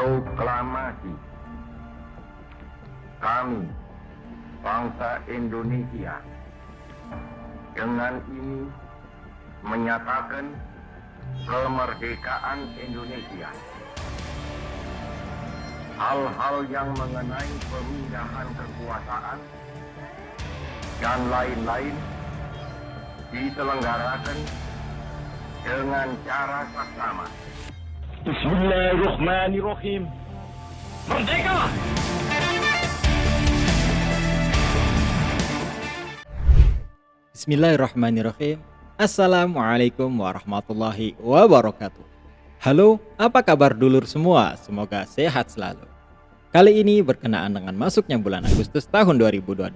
Proklamasi kami, bangsa Indonesia, dengan ini menyatakan kemerdekaan Indonesia. Hal-hal yang mengenai pemindahan kekuasaan dan lain-lain diselenggarakan dengan cara saksama. Bismillahirrahmanirrahim. Merdeka! Bismillahirrahmanirrahim. Assalamualaikum warahmatullahi wabarakatuh. Halo, apa kabar dulur semua? Semoga sehat selalu. Kali ini berkenaan dengan masuknya bulan Agustus tahun 2022,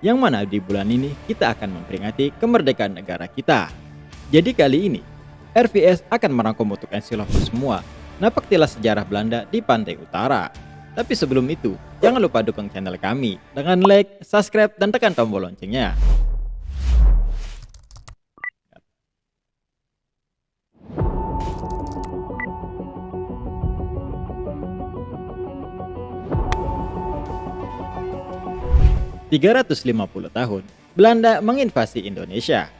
yang mana di bulan ini kita akan memperingati kemerdekaan negara kita. Jadi kali ini RVS akan merangkum untuk ensilopers semua napak tilas sejarah Belanda di pantai utara. Tapi sebelum itu, jangan lupa dukung channel kami dengan like, subscribe, dan tekan tombol loncengnya. ...350 tahun, Belanda menginvasi Indonesia.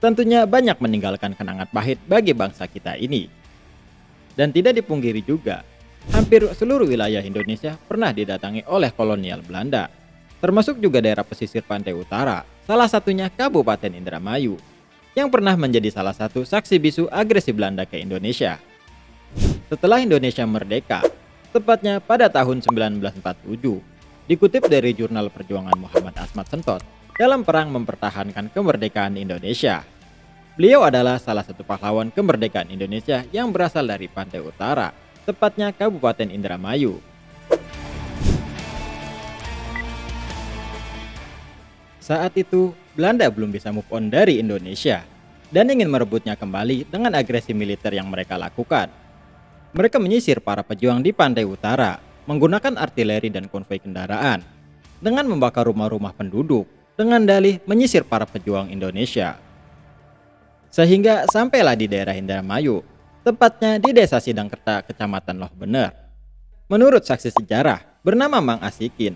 Tentunya banyak meninggalkan kenangan pahit bagi bangsa kita ini. Dan tidak dipungkiri juga, hampir seluruh wilayah Indonesia pernah didatangi oleh kolonial Belanda, termasuk juga daerah pesisir pantai utara, salah satunya Kabupaten Indramayu, yang pernah menjadi salah satu saksi bisu agresi Belanda ke Indonesia. Setelah Indonesia merdeka, tepatnya pada tahun 1947, dikutip dari jurnal perjuangan Muhammad Asmat Sentot dalam perang mempertahankan kemerdekaan Indonesia. Beliau adalah salah satu pahlawan kemerdekaan Indonesia yang berasal dari pantai utara, tepatnya Kabupaten Indramayu. Saat itu, Belanda belum bisa move on dari Indonesia dan ingin merebutnya kembali dengan agresi militer yang mereka lakukan. Mereka menyisir para pejuang di pantai utara, menggunakan artileri dan konvoi kendaraan, dengan membakar rumah-rumah penduduk, dengan dalih menyisir para pejuang Indonesia. Sehingga sampailah di daerah Indramayu, tepatnya di Desa Sidangkerta, Kecamatan Loh Bener. Menurut saksi sejarah bernama Mang Asikin,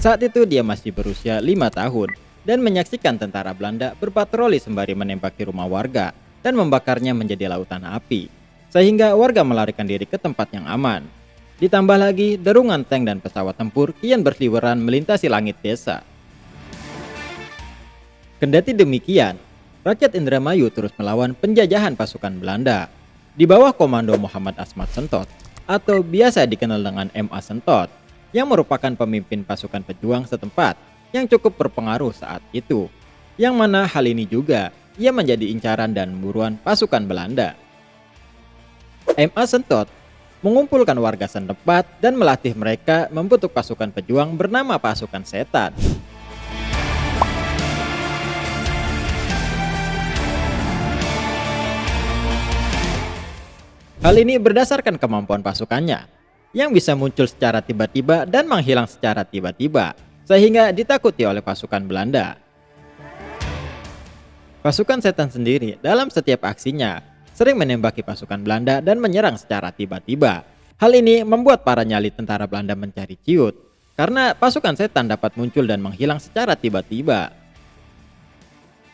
saat itu dia masih berusia 5 tahun dan menyaksikan tentara Belanda berpatroli sembari menembaki rumah warga dan membakarnya menjadi lautan api, sehingga warga melarikan diri ke tempat yang aman. Ditambah lagi derungan tank dan pesawat tempur kian berseliweran melintasi langit desa. Kendati demikian, rakyat Indramayu terus melawan penjajahan pasukan Belanda di bawah komando Muhammad Asmat Sentot atau biasa dikenal dengan M.A. Sentot, yang merupakan pemimpin pasukan pejuang setempat yang cukup berpengaruh saat itu, yang mana hal ini juga ia menjadi incaran dan buruan pasukan Belanda. M.A. Sentot mengumpulkan warga setempat dan melatih mereka membentuk pasukan pejuang bernama Pasukan Setan. Hal ini berdasarkan kemampuan pasukannya, yang bisa muncul secara tiba-tiba dan menghilang secara tiba-tiba, sehingga ditakuti oleh pasukan Belanda. Pasukan Setan sendiri dalam setiap aksinya sering menembaki pasukan Belanda dan menyerang secara tiba-tiba. Hal ini membuat para nyali tentara Belanda mencari ciut, karena pasukan Setan dapat muncul dan menghilang secara tiba-tiba.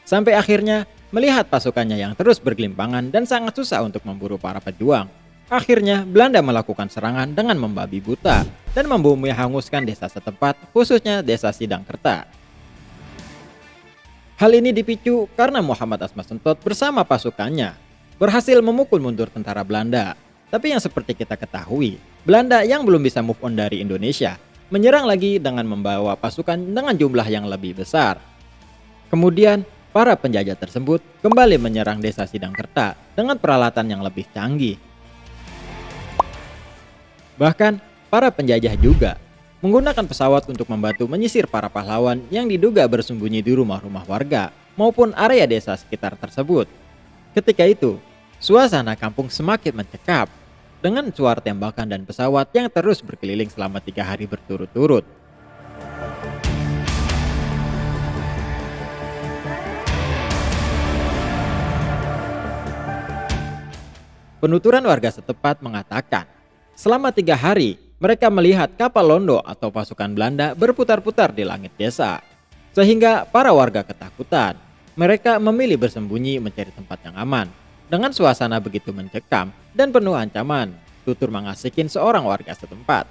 Sampai akhirnya, melihat pasukannya yang terus bergelimpangan dan sangat susah untuk memburu para pejuang, akhirnya Belanda melakukan serangan dengan membabi buta dan membumi hanguskan desa setempat, khususnya Desa Sidangkerta. Hal ini dipicu karena Muhammad Asmat Sentot bersama pasukannya berhasil memukul mundur tentara Belanda. Tapi yang seperti kita ketahui, Belanda yang belum bisa move on dari Indonesia menyerang lagi dengan membawa pasukan dengan jumlah yang lebih besar. Kemudian, para penjajah tersebut kembali menyerang Desa Sidangkerta dengan peralatan yang lebih canggih. Bahkan, para penjajah juga menggunakan pesawat untuk membantu menyisir para pahlawan yang diduga bersembunyi di rumah-rumah warga maupun area desa sekitar tersebut. Ketika itu, suasana kampung semakin mencekam dengan suara tembakan dan pesawat yang terus berkeliling selama 3 hari berturut-turut. Penuturan warga setempat mengatakan Selama 3 hari, mereka melihat kapal Londo atau pasukan Belanda berputar-putar di langit desa. Sehingga para warga ketakutan. Mereka memilih bersembunyi mencari tempat yang aman. Dengan suasana begitu mencekam dan penuh ancaman, tutur mengasikin seorang warga setempat.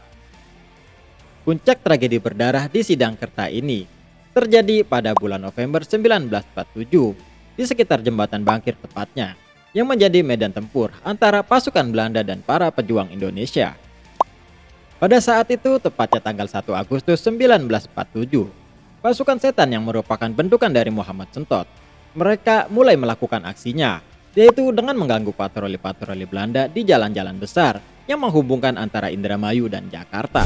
Puncak tragedi berdarah di Sidangkerta ini terjadi pada bulan November 1947 di sekitar Jembatan Bangkir tepatnya, yang menjadi medan tempur antara pasukan Belanda dan para pejuang Indonesia. Pada saat itu, tepatnya tanggal 1 Agustus 1947, pasukan setan yang merupakan bentukan dari Muhammad Sentot, mereka mulai melakukan aksinya, yaitu dengan mengganggu patroli-patroli Belanda di jalan-jalan besar yang menghubungkan antara Indramayu dan Jakarta.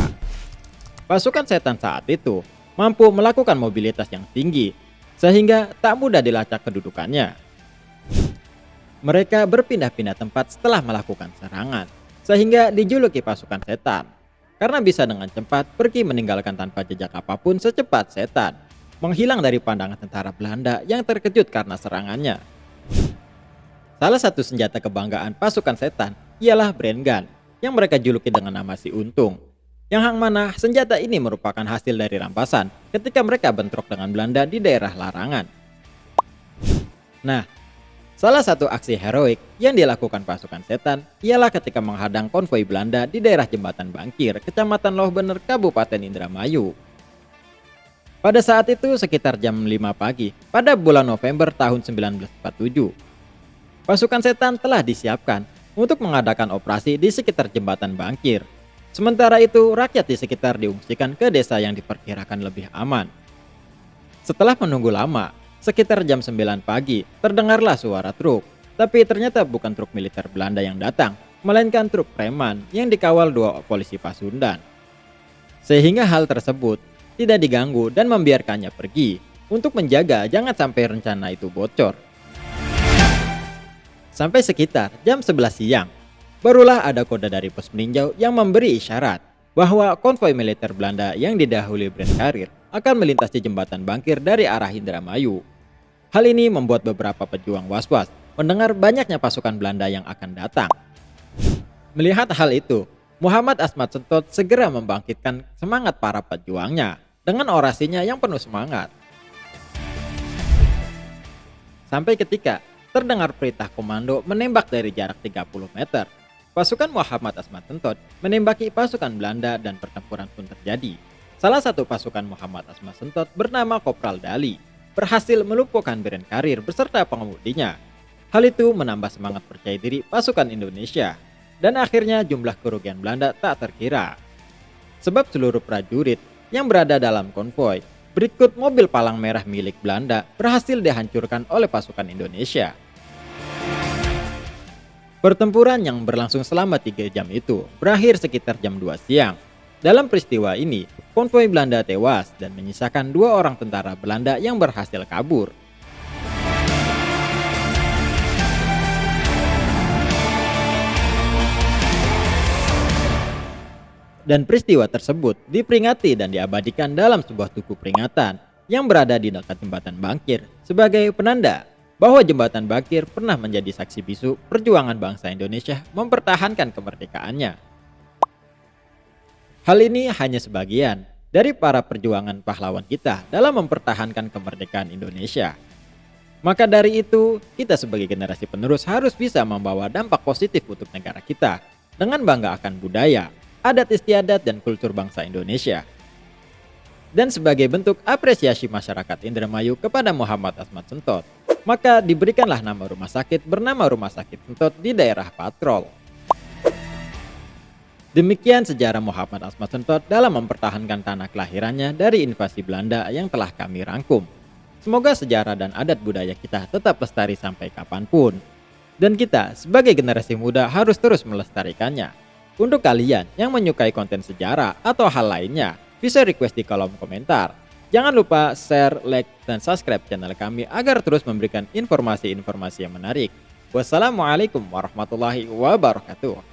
Pasukan setan saat itu mampu melakukan mobilitas yang tinggi, sehingga tak mudah dilacak kedudukannya. Mereka berpindah-pindah tempat setelah melakukan serangan, sehingga dijuluki pasukan setan, karena bisa dengan cepat pergi meninggalkan tanpa jejak apapun secepat setan, menghilang dari pandangan tentara Belanda yang terkejut karena serangannya. Salah satu senjata kebanggaan pasukan setan ialah Bren Gun, yang mereka juluki dengan nama Si Untung. Yang mana senjata ini merupakan hasil dari rampasan ketika mereka bentrok dengan Belanda di daerah Larangan. Nah, salah satu aksi heroik yang dilakukan pasukan setan ialah ketika menghadang konvoi Belanda di daerah Jembatan Bangkir, Kecamatan Lohbener, Kabupaten Indramayu. Pada saat itu sekitar jam 5 pagi pada bulan November tahun 1947, pasukan setan telah disiapkan untuk mengadakan operasi di sekitar Jembatan Bangkir. Sementara itu, rakyat di sekitar diungsikan ke desa yang diperkirakan lebih aman. Setelah menunggu lama, sekitar jam 9 pagi, terdengarlah suara truk. Tapi ternyata bukan truk militer Belanda yang datang, melainkan truk preman yang dikawal 2 polisi Pasundan. Sehingga hal tersebut tidak diganggu dan membiarkannya pergi untuk menjaga jangan sampai rencana itu bocor. Sampai sekitar jam 11 siang, barulah ada kode dari pos peninjau yang memberi isyarat bahwa konvoi militer Belanda yang didahului Bren Carrier akan melintasi Jembatan Bangkir dari arah Indramayu. Hal ini membuat beberapa pejuang was-was mendengar banyaknya pasukan Belanda yang akan datang. Melihat hal itu, Muhammad Asmat Sentot segera membangkitkan semangat para pejuangnya dengan orasinya yang penuh semangat. Sampai ketika terdengar perintah komando menembak dari jarak 30 meter. Pasukan Muhammad Asmat Sentot menembaki pasukan Belanda dan pertempuran pun terjadi. Salah satu pasukan Muhammad Asmat Sentot bernama Kopral Dali berhasil melumpuhkan Bren Carrier beserta pengemudinya. Hal itu menambah semangat percaya diri pasukan Indonesia dan akhirnya jumlah kerugian Belanda tak terkira. Sebab seluruh prajurit yang berada dalam konvoi berikut mobil palang merah milik Belanda berhasil dihancurkan oleh pasukan Indonesia. Pertempuran yang berlangsung selama 3 jam itu berakhir sekitar jam 2 siang. Dalam peristiwa ini, konvoi Belanda tewas dan menyisakan 2 orang tentara Belanda yang berhasil kabur. Dan peristiwa tersebut diperingati dan diabadikan dalam sebuah tugu peringatan yang berada di dekat Jembatan Bangkir sebagai penanda bahwa Jembatan Bangkir pernah menjadi saksi bisu perjuangan bangsa Indonesia mempertahankan kemerdekaannya. Hal ini hanya sebagian dari para perjuangan pahlawan kita dalam mempertahankan kemerdekaan Indonesia. Maka dari itu, kita sebagai generasi penerus harus bisa membawa dampak positif untuk negara kita dengan bangga akan budaya, adat istiadat, dan kultur bangsa Indonesia. Dan sebagai bentuk apresiasi masyarakat Indramayu kepada Muhammad Asmat Sentot, maka diberikanlah nama rumah sakit bernama Rumah Sakit Sentot di daerah Patrol. Demikian sejarah Muhammad Asmat Sentot dalam mempertahankan tanah kelahirannya dari invasi Belanda yang telah kami rangkum. Semoga sejarah dan adat budaya kita tetap lestari sampai kapanpun. Dan kita sebagai generasi muda harus terus melestarikannya. Untuk kalian yang menyukai konten sejarah atau hal lainnya, bisa request di kolom komentar. Jangan lupa share, like, dan subscribe channel kami agar terus memberikan informasi-informasi yang menarik. Wassalamualaikum warahmatullahi wabarakatuh.